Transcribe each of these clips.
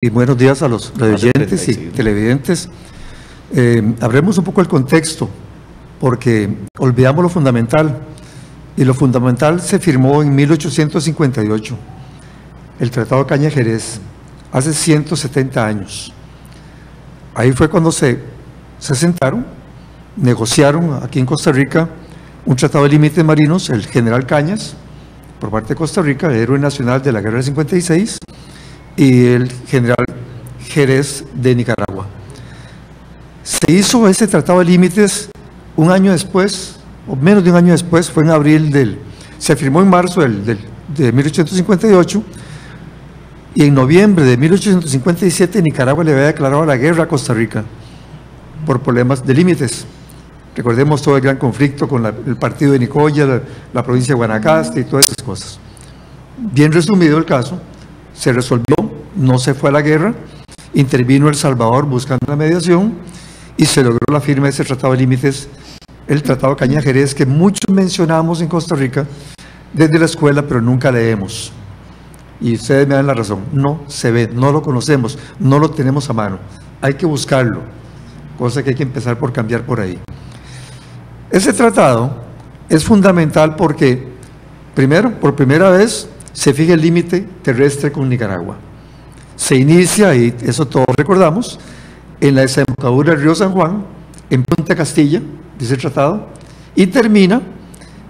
Y buenos días a los radioyentes y televidentes. Hablemos un poco del contexto, porque olvidamos lo fundamental, y lo fundamental se firmó en 1858, el Tratado de Caña Jerez, hace 170 años. Ahí fue cuando se sentaron, negociaron aquí en Costa Rica un tratado de límites marinos, el general Cañas, por parte de Costa Rica, héroe nacional de la Guerra del 56, y el general Jerez de Nicaragua. Se hizo ese tratado de límites un año después, o menos de un año después, fue en abril se firmó en marzo de 1858, y en noviembre de 1857 Nicaragua le había declarado la guerra a Costa Rica por problemas de límites. Recordemos todo el gran conflicto con el partido de Nicoya, la provincia de Guanacaste y todas esas cosas. Bien resumido el caso, se resolvió, no se fue a la guerra, intervino El Salvador buscando la mediación y se logró la firma de ese tratado de límites, el Tratado de Caña Jerez, que muchos mencionamos en Costa Rica desde la escuela, pero nunca leemos. Y ustedes me dan la razón, no se ve, no lo conocemos, no lo tenemos a mano, hay que buscarlo, cosa que hay que empezar por cambiar por ahí. Ese tratado es fundamental porque, primero, por primera vez, se fija el límite terrestre con Nicaragua. Se inicia, y eso todos recordamos, en la desembocadura del río San Juan, en Punta Castilla, dice el tratado, y termina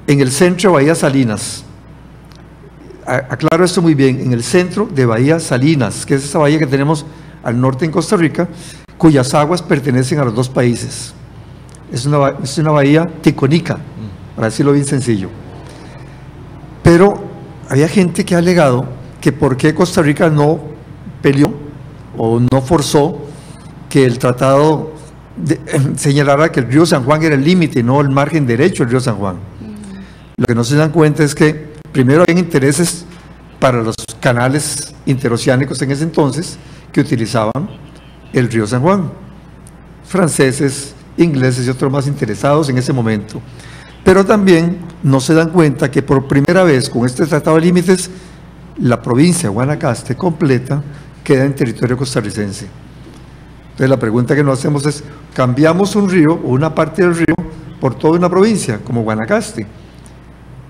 en el centro de Bahía Salinas. Aclaro esto muy bien, en el centro de Bahía Salinas, que es esa bahía que tenemos al norte en Costa Rica, cuyas aguas pertenecen a los dos países. Es una bahía ticónica, para decirlo bien sencillo. Pero había gente que ha alegado que por qué Costa Rica no peleó o no forzó que el tratado señalara que el río San Juan era el límite y no el margen derecho del río San Juan. Lo que no se dan cuenta es que primero había intereses para los canales interoceánicos en ese entonces que utilizaban el río San Juan, franceses, ingleses y otros más interesados en ese momento. Pero también no se dan cuenta que por primera vez con este tratado de límites la provincia de Guanacaste completa queda en territorio costarricense. Entonces la pregunta que nos hacemos es, ¿cambiamos un río o una parte del río por toda una provincia como Guanacaste?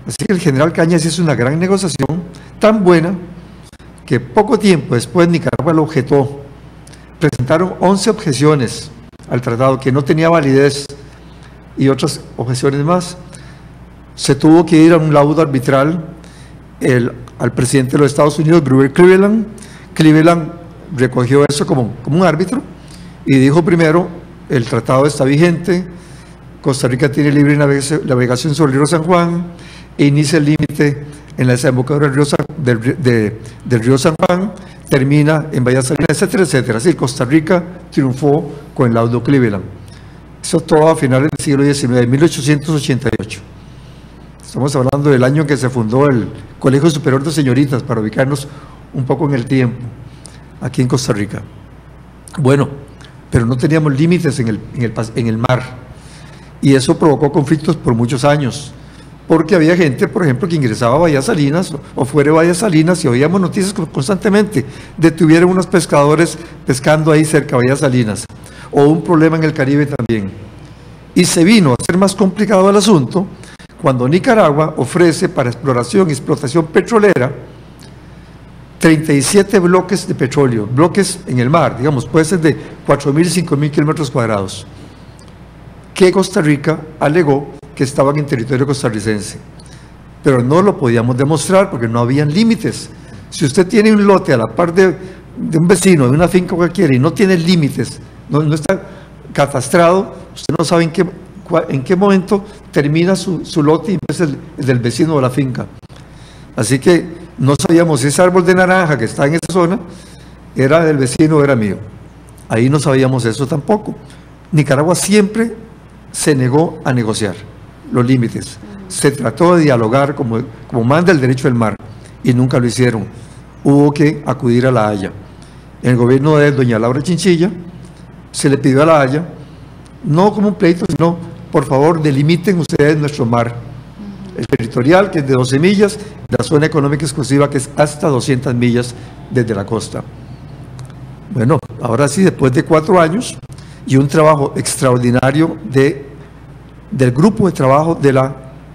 Así que el general Cañas hizo una gran negociación tan buena que poco tiempo después Nicaragua lo objetó. Presentaron 11 objeciones al tratado que no tenía validez y otras objeciones más. Se tuvo que ir a un laudo arbitral al presidente de los Estados Unidos, Grover Cleveland. Cleveland recogió eso como un árbitro y dijo primero, el tratado está vigente, Costa Rica tiene libre navegación sobre el río San Juan e inicia el límite en la desembocadura del río San Juan, termina en Bahía Salinas, etcétera, etcétera. Así Costa Rica triunfó con el laudo Cleveland. Eso todo a finales del siglo XIX, 1888. Estamos hablando del año en que se fundó el Colegio Superior de Señoritas, para ubicarnos un poco en el tiempo, aquí en Costa Rica. Bueno, pero no teníamos límites en el mar, y eso provocó conflictos por muchos años, porque había gente, por ejemplo, que ingresaba a Bahía Salinas o fuera de Bahía Salinas y oíamos noticias constantemente, detuvieron unos pescadores pescando ahí cerca de Bahía Salinas, o un problema en el Caribe también. Y se vino a hacer más complicado el asunto cuando Nicaragua ofrece para exploración y explotación petrolera 37 bloques de petróleo, bloques en el mar, digamos, puede ser de 4.000, 5.000 kilómetros cuadrados, que Costa Rica alegó que estaban en territorio costarricense, pero no lo podíamos demostrar porque no habían límites. Si usted tiene un lote a la par de un vecino, de una finca cualquiera, y no tiene límites, no está catastrado, usted no sabe en qué momento termina su lote y empieza el del vecino de la finca. Así que no sabíamos si ese árbol de naranja que está en esa zona era del vecino o era mío. Ahí no sabíamos eso tampoco. Nicaragua siempre se negó a negociar los límites. Se trató de dialogar como manda el derecho del mar y nunca lo hicieron. Hubo que acudir a La Haya. En el gobierno de doña Laura Chinchilla se le pidió a La Haya, no como un pleito, sino por favor delimiten ustedes nuestro mar, el territorial, que es de 12 millas, la zona económica exclusiva, que es hasta 200 millas desde la costa. Bueno, ahora sí, después de 4 años y un trabajo extraordinario del grupo de trabajo de la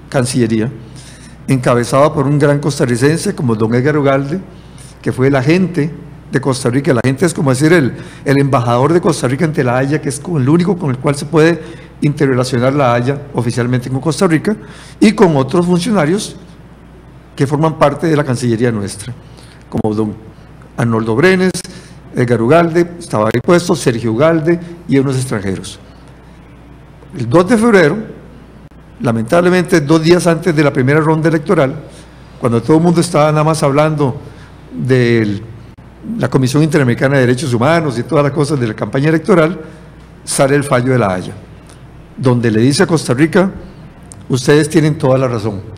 Cancillería, encabezado por un gran costarricense como don Edgar Ugalde, que fue el agente de Costa Rica. La gente es como decir el embajador de Costa Rica ante la Haya, que es como el único con el cual se puede interrelacionar la Haya oficialmente con Costa Rica, y con otros funcionarios que forman parte de la Cancillería nuestra, como don Arnoldo Brenes, Edgar Ugalde, estaba ahí puesto, Sergio Ugalde y unos extranjeros. El 2 de febrero, lamentablemente 2 días antes de la primera ronda electoral, cuando todo el mundo estaba nada más hablando de la Comisión Interamericana de Derechos Humanos y todas las cosas de la campaña electoral, sale el fallo de la Haya, donde le dice a Costa Rica: ustedes tienen toda la razón.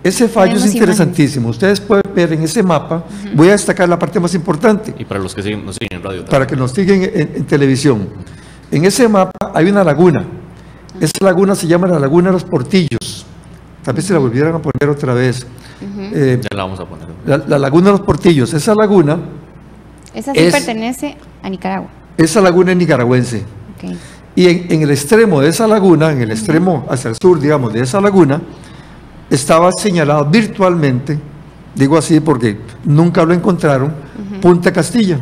Ese fallo es interesantísimo. Ustedes pueden ver en ese mapa, voy a destacar la parte más importante. Y para los que nos siguen en radio también. Para que nos siguen en televisión. En ese mapa hay una laguna. Esa laguna se llama la Laguna de los Portillos. Tal vez se la volvieran a poner otra vez. Ya la vamos a poner. La Laguna de los Portillos. Esa laguna... Esa sí pertenece a Nicaragua. Esa laguna es nicaragüense. Okay. Y en el extremo de esa laguna, en el extremo hacia el sur, digamos, de esa laguna, estaba señalado virtualmente, digo así porque nunca lo encontraron, Punta Castilla.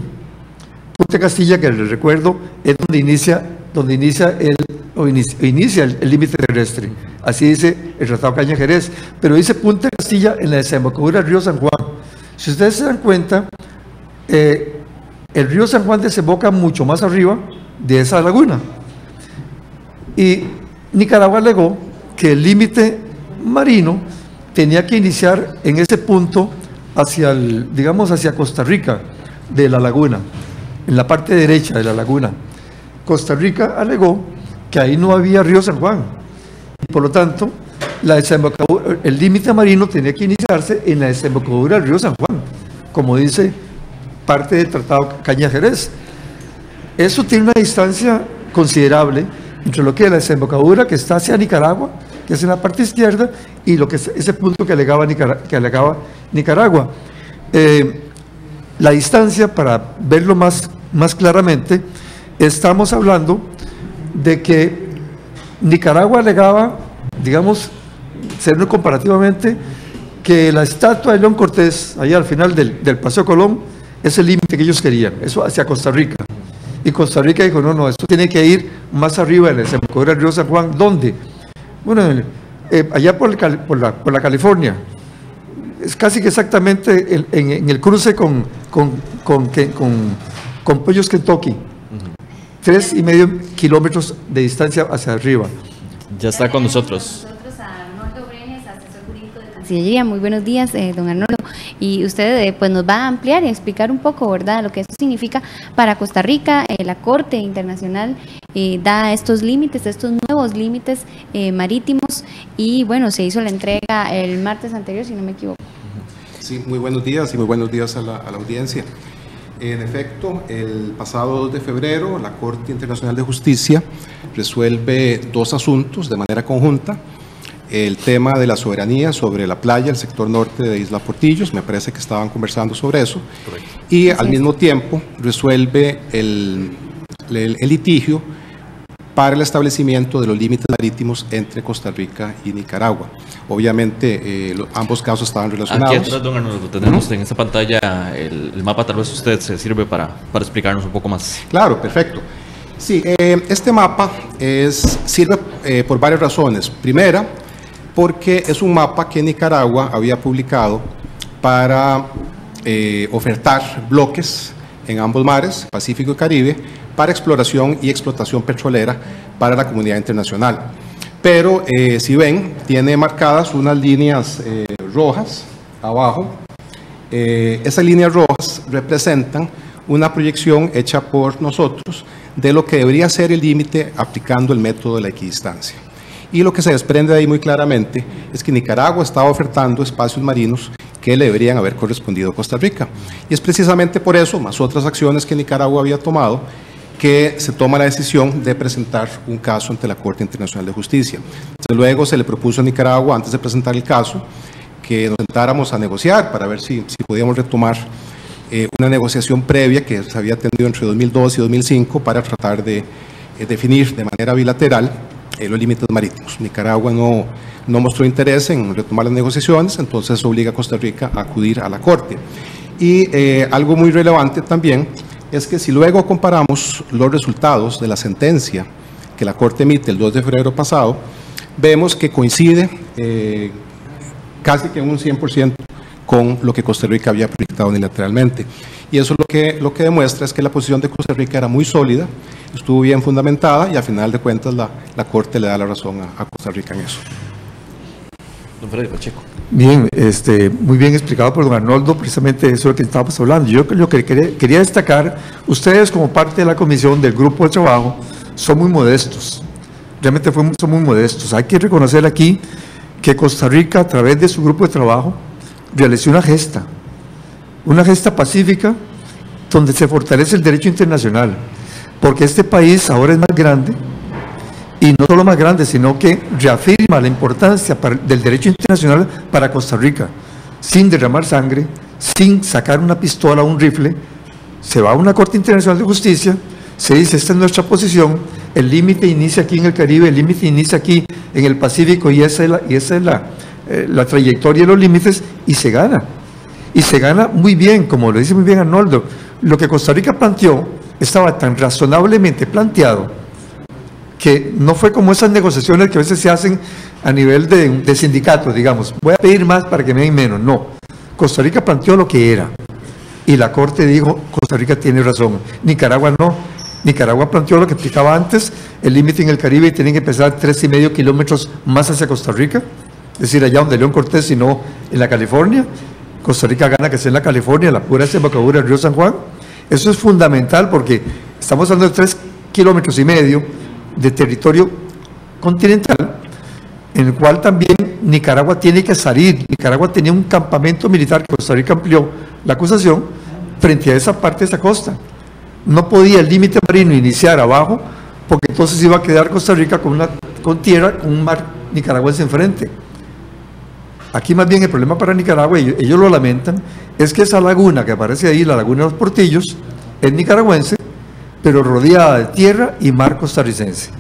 Punta Castilla, que les recuerdo, es donde inicia el límite terrestre. Así dice el Tratado Caña Jerez. Pero dice Punta Castilla en la desembocadura del río San Juan. Si ustedes se dan cuenta, el río San Juan desemboca mucho más arriba de esa laguna. Y Nicaragua alegó que el límite marino tenía que iniciar en ese punto hacia hacia Costa Rica de la laguna, en la parte derecha de la laguna. Costa Rica alegó que ahí no había río San Juan y por lo tanto el límite marino tenía que iniciarse en la desembocadura del río San Juan, como dice parte del Tratado Caña Jerez. Eso tiene una distancia considerable entre lo que es la desembocadura que está hacia Nicaragua, que es en la parte izquierda, y lo que es ese punto que alegaba Nicaragua. La distancia, para verlo más claramente, estamos hablando de que Nicaragua alegaba, digamos, serlo comparativamente, que la estatua de León Cortés, allá al final del Paseo Colón, es el límite que ellos querían, eso hacia Costa Rica. Y Costa Rica dijo: no, esto tiene que ir más arriba, en la desembocadura del río San Juan. ¿Dónde? Bueno, allá por la California. Es casi que exactamente en el cruce con Pollos Kentucky. 3,5 kilómetros de distancia hacia arriba. Ya está con nosotros. Cancillería. Muy buenos días, don Arnoldo. Y usted pues nos va a ampliar y explicar un poco, ¿verdad?, lo que esto significa para Costa Rica. La Corte Internacional da estos límites, estos nuevos límites marítimos, y bueno, se hizo la entrega el martes anterior, si no me equivoco. Sí, muy buenos días y muy buenos días a la audiencia. En efecto, el pasado 2 de febrero, la Corte Internacional de Justicia resuelve 2 asuntos de manera conjunta. El tema de la soberanía sobre la playa, el sector norte de Isla Portillos, me parece que estaban conversando sobre eso. Correcto. Y al mismo tiempo resuelve el litigio para el establecimiento de los límites marítimos entre Costa Rica y Nicaragua. Obviamente, ambos casos estaban relacionados. Aquí atrás, don Arnoldo, tenemos en esta pantalla el mapa. Tal vez usted se sirve para explicarnos un poco más. Claro, perfecto. Sí, este mapa sirve por varias razones. Primera, porque es un mapa que Nicaragua había publicado para ofertar bloques en ambos mares, Pacífico y Caribe, para exploración y explotación petrolera para la comunidad internacional. Pero, si ven, tiene marcadas unas líneas rojas abajo. Esas líneas rojas representan una proyección hecha por nosotros de lo que debería ser el límite aplicando el método de la equidistancia. Y lo que se desprende de ahí muy claramente es que Nicaragua estaba ofertando espacios marinos que le deberían haber correspondido a Costa Rica. Y es precisamente por eso, más otras acciones que Nicaragua había tomado, que se toma la decisión de presentar un caso ante la Corte Internacional de Justicia. Desde luego se le propuso a Nicaragua, antes de presentar el caso, que nos sentáramos a negociar para ver si podíamos retomar una negociación previa que se había tenido entre 2002 y 2005 para tratar de definir de manera bilateral los límites marítimos. Nicaragua no mostró interés en retomar las negociaciones, entonces obliga a Costa Rica a acudir a la Corte. Y algo muy relevante también es que si luego comparamos los resultados de la sentencia que la Corte emite el 2 de febrero pasado, vemos que coincide casi que en un 100% con lo que Costa Rica había proyectado unilateralmente. Y eso lo que demuestra es que la posición de Costa Rica era muy sólida, estuvo bien fundamentada y a final de cuentas la Corte le da la razón a Costa Rica en eso. Don Freddy Pacheco. Bien, muy bien explicado por don Arnoldo, precisamente eso es lo que estábamos hablando. Yo lo que quería destacar, ustedes como parte de la comisión del grupo de trabajo son muy modestos, realmente son muy modestos. Hay que reconocer aquí que Costa Rica a través de su grupo de trabajo realizó una gesta pacífica donde se fortalece el derecho internacional, porque este país ahora es más grande. Y no solo más grande, sino que reafirma la importancia del derecho internacional para Costa Rica. Sin derramar sangre, sin sacar una pistola o un rifle, se va a una Corte Internacional de Justicia, se dice, esta es nuestra posición, el límite inicia aquí en el Caribe, el límite inicia aquí en el Pacífico, y esa es la trayectoria de los límites, y se gana. Y se gana muy bien, como lo dice muy bien Arnoldo. Lo que Costa Rica planteó estaba tan razonablemente planteado que no fue como esas negociaciones que a veces se hacen a nivel de sindicatos, digamos, voy a pedir más para que me den menos. No, Costa Rica planteó lo que era y la Corte dijo, Costa Rica tiene razón. Nicaragua no, Nicaragua planteó lo que explicaba antes, el límite en el Caribe y tienen que empezar 3,5 kilómetros más hacia Costa Rica, es decir, allá donde León Cortés, y no en la California. Costa Rica gana que sea en la California, la pura desembocadura del río San Juan. Eso es fundamental porque estamos hablando de 3,5 kilómetros de territorio continental, en el cual también Nicaragua tiene que salir. Nicaragua tenía un campamento militar que Costa Rica amplió la acusación frente a esa parte de esa costa. No podía el límite marino iniciar abajo, porque entonces iba a quedar Costa Rica con tierra, con un mar nicaragüense enfrente. Aquí más bien el problema para Nicaragua, y ellos lo lamentan, es que esa laguna que aparece ahí, la laguna de los Portillos, es nicaragüense, pero rodeada de tierra y mar costarricense.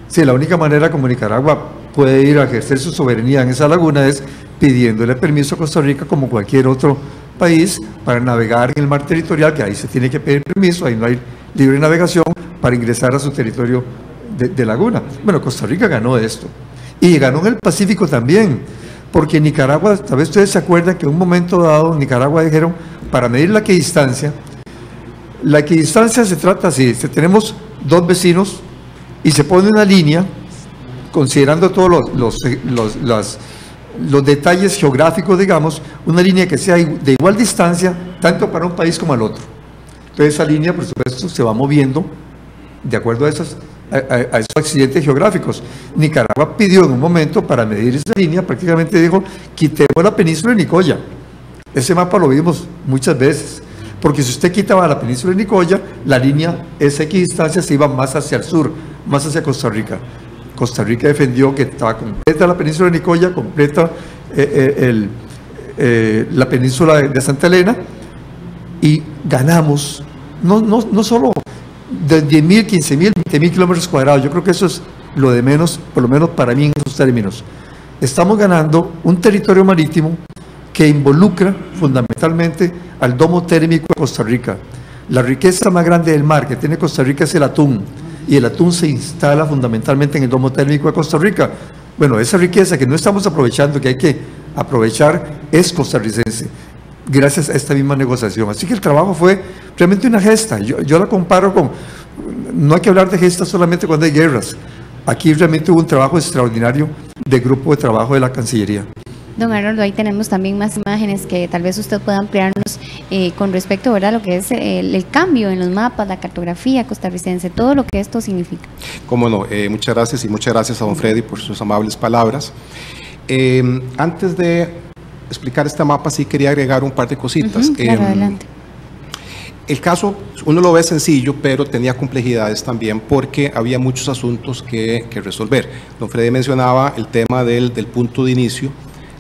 Sí, la única manera como Nicaragua puede ir a ejercer su soberanía en esa laguna es pidiéndole permiso a Costa Rica como cualquier otro país para navegar en el mar territorial, que ahí se tiene que pedir permiso, ahí no hay libre navegación para ingresar a su territorio de laguna. Bueno, Costa Rica ganó esto y ganó en el Pacífico también, porque Nicaragua, tal vez ustedes se acuerdan que en un momento dado Nicaragua dijeron, para medir la equidistancia se trata así, tenemos dos vecinos y se pone una línea, considerando todos los detalles geográficos, digamos, una línea que sea de igual distancia, tanto para un país como al otro. Entonces esa línea, por supuesto, se va moviendo de acuerdo a esos accidentes geográficos. Nicaragua pidió en un momento, para medir esa línea, prácticamente dijo, quitemos la península de Nicoya. Ese mapa lo vimos muchas veces. Porque si usted quitaba la península de Nicoya, la línea, esa equidistancia se iba más hacia el sur, más hacia Costa Rica. Costa Rica defendió que estaba completa la península de Nicoya, completa la península de Santa Elena, y ganamos, no solo de 10,000, 15,000, 20,000 kilómetros cuadrados. Yo creo que eso es lo de menos, por lo menos para mí en esos términos. Estamos ganando un territorio marítimo que involucra fundamentalmente al domo térmico de Costa Rica. La riqueza más grande del mar que tiene Costa Rica es el atún, y el atún se instala fundamentalmente en el domo térmico de Costa Rica. Bueno, esa riqueza que no estamos aprovechando, que hay que aprovechar, es costarricense, gracias a esta misma negociación. Así que el trabajo fue realmente una gesta. Yo la comparo con, no hay que hablar de gestas solamente cuando hay guerras. Aquí realmente hubo un trabajo extraordinario de grupo de trabajo de la Cancillería. Don Arnoldo, ahí tenemos también más imágenes que tal vez usted pueda ampliarnos con respecto, ¿verdad?, a lo que es el cambio en los mapas, la cartografía costarricense, todo lo que esto significa. Cómo no, muchas gracias, y muchas gracias a don Freddy por sus amables palabras. Antes de explicar este mapa, sí quería agregar un par de cositas. Claro, adelante. El caso, uno lo ve sencillo, pero tenía complejidades también porque había muchos asuntos que resolver. Don Freddy mencionaba el tema del punto de inicio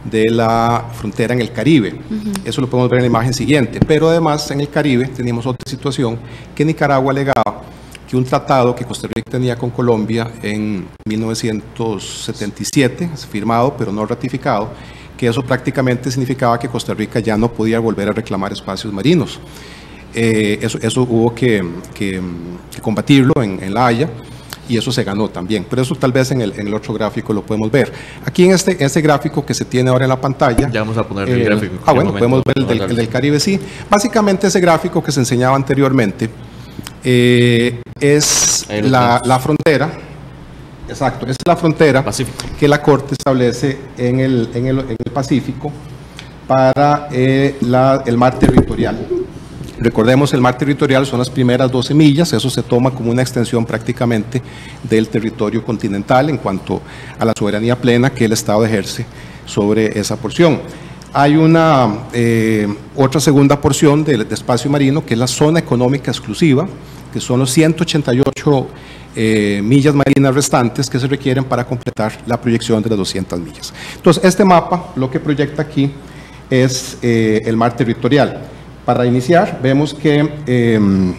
de la frontera en el Caribe. Eso lo podemos ver en la imagen siguiente. Pero además en el Caribe teníamos otra situación que Nicaragua alegaba que un tratado que Costa Rica tenía con Colombia en 1977, firmado pero no ratificado, que eso prácticamente significaba que Costa Rica ya no podía volver a reclamar espacios marinos. Eso hubo que combatirlo en La Haya, y eso se ganó también. Pero eso tal vez en el otro gráfico lo podemos ver. Aquí en este gráfico que se tiene ahora en la pantalla. Ya vamos a poner el gráfico. Bueno, podemos ver el del Caribe, sí. Básicamente ese gráfico que se enseñaba anteriormente es la frontera. Exacto, es la frontera Pacífico, que la Corte establece en el Pacífico para el mar territorial. Recordemos, el mar territorial son las primeras 12 millas, eso se toma como una extensión prácticamente del territorio continental en cuanto a la soberanía plena que el Estado ejerce sobre esa porción. Hay una otra segunda porción de espacio marino, que es la zona económica exclusiva, que son los 188 millas marinas restantes que se requieren para completar la proyección de las 200 millas. Entonces, este mapa lo que proyecta aquí es el mar territorial. Para iniciar, vemos que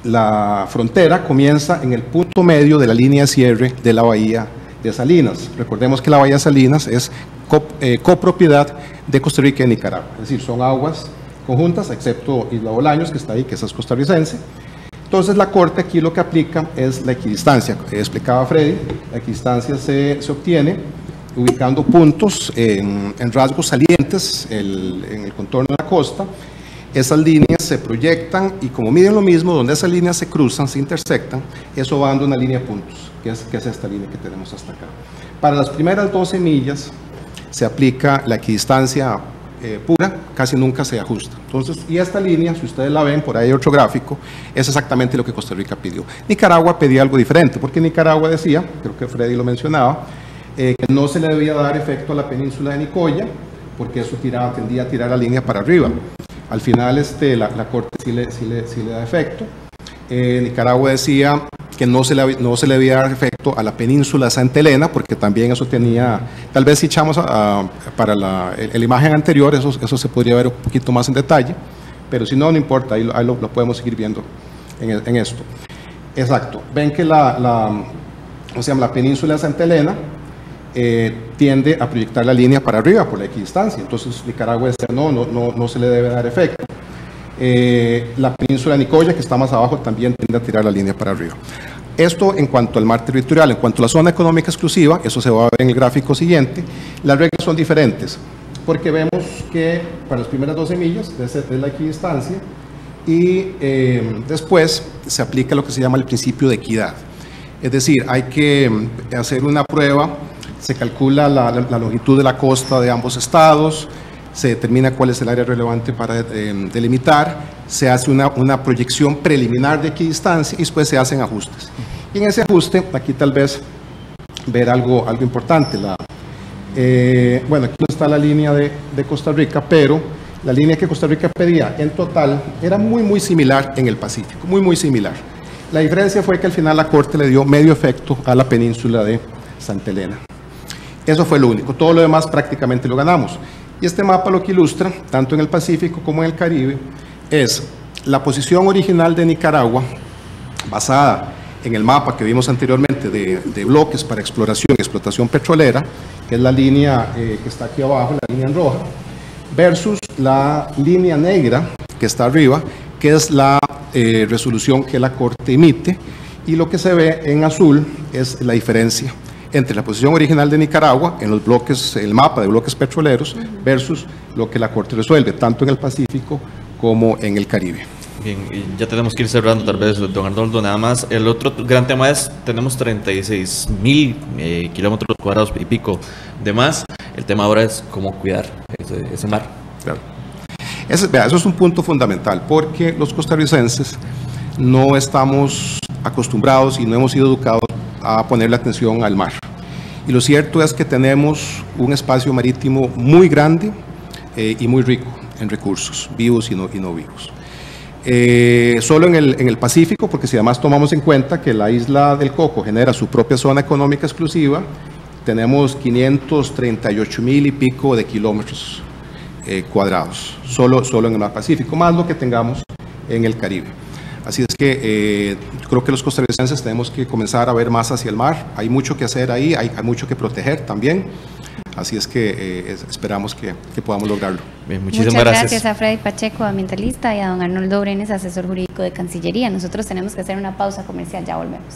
la frontera comienza en el punto medio de la línea de cierre de la bahía de Salinas. Recordemos que la bahía de Salinas es copropiedad de Costa Rica y Nicaragua, es decir, son aguas conjuntas, excepto Isla Bolaños, que está ahí, que esa es costarricense. Entonces, la Corte aquí lo que aplica es la equidistancia. Explicaba Freddy, la equidistancia se obtiene ubicando puntos en rasgos salientes en el contorno de la costa. Esas líneas se proyectan y como miden lo mismo, donde esas líneas se cruzan, se intersectan, eso va dando una línea de puntos, que es esta línea que tenemos hasta acá. Para las primeras 12 millas se aplica la equidistancia pura, casi nunca se ajusta. Entonces, y esta línea, si ustedes la ven, por ahí hay otro gráfico, es exactamente lo que Costa Rica pidió. Nicaragua pedía algo diferente, porque Nicaragua decía, creo que Freddy lo mencionaba, que no se le debía dar efecto a la península de Nicoya, porque eso tendía a tirar la línea para arriba. Al final la Corte sí le da efecto. Nicaragua decía que no se le debía dar efecto a la península de Santa Elena, porque también eso tenía, tal vez si echamos para la imagen anterior, eso se podría ver un poquito más en detalle, pero si no, no importa, ahí lo podemos seguir viendo en esto. Exacto, ven que la península de Santa Elena tiende a proyectar la línea para arriba por la equidistancia. Entonces Nicaragua decía no se le debe dar efecto. La península de Nicoya, que está más abajo, también tiende a tirar la línea para arriba. Esto en cuanto al mar territorial. En cuanto a la zona económica exclusiva, eso se va a ver en el gráfico siguiente, las reglas son diferentes, porque vemos que para las primeras 12 millas es la equidistancia y después se aplica lo que se llama el principio de equidad. Es decir, hay que hacer una prueba, se calcula la longitud de la costa de ambos estados, se determina cuál es el área relevante para delimitar, se hace una proyección preliminar de equidistancia y después se hacen ajustes. Y en ese ajuste, aquí tal vez ver algo importante. Bueno, aquí no está la línea de Costa Rica, pero la línea que Costa Rica pedía en total era muy similar en el Pacífico, muy similar. La diferencia fue que al final la Corte le dio medio efecto a la península de Santa Elena. Eso fue lo único, todo lo demás prácticamente lo ganamos. Y este mapa lo que ilustra, tanto en el Pacífico como en el Caribe, es la posición original de Nicaragua, basada en el mapa que vimos anteriormente de bloques para exploración y explotación petrolera, que es la línea que está aquí abajo, la línea en roja, versus la línea negra que está arriba, que es la resolución que la Corte emite, y lo que se ve en azul es la diferencia entre la posición original de Nicaragua en los bloques, el mapa de bloques petroleros, versus lo que la Corte resuelve, tanto en el Pacífico como en el Caribe. Bien, y ya tenemos que ir cerrando tal vez, don Arnoldo, nada más. El otro gran tema es, tenemos 36.000 kilómetros cuadrados y pico de más. El tema ahora es cómo cuidar ese mar. Claro. Eso es un punto fundamental, porque los costarricenses no estamos acostumbrados y no hemos sido educados a ponerle atención al mar. Y lo cierto es que tenemos un espacio marítimo muy grande y muy rico en recursos, vivos y no vivos. Solo en el Pacífico, porque si además tomamos en cuenta que la isla del Coco genera su propia zona económica exclusiva tenemos 538,000 y pico de kilómetros cuadrados, solo en el mar Pacífico, más lo que tengamos en el Caribe. Así es que creo que los costarricenses tenemos que comenzar a ver más hacia el mar. Hay mucho que hacer ahí, hay mucho que proteger también. Así es que esperamos que podamos lograrlo. Bien, muchas gracias a Freddy Pacheco, ambientalista, y a don Arnoldo Brenes, asesor jurídico de Cancillería. Nosotros tenemos que hacer una pausa comercial, ya volvemos.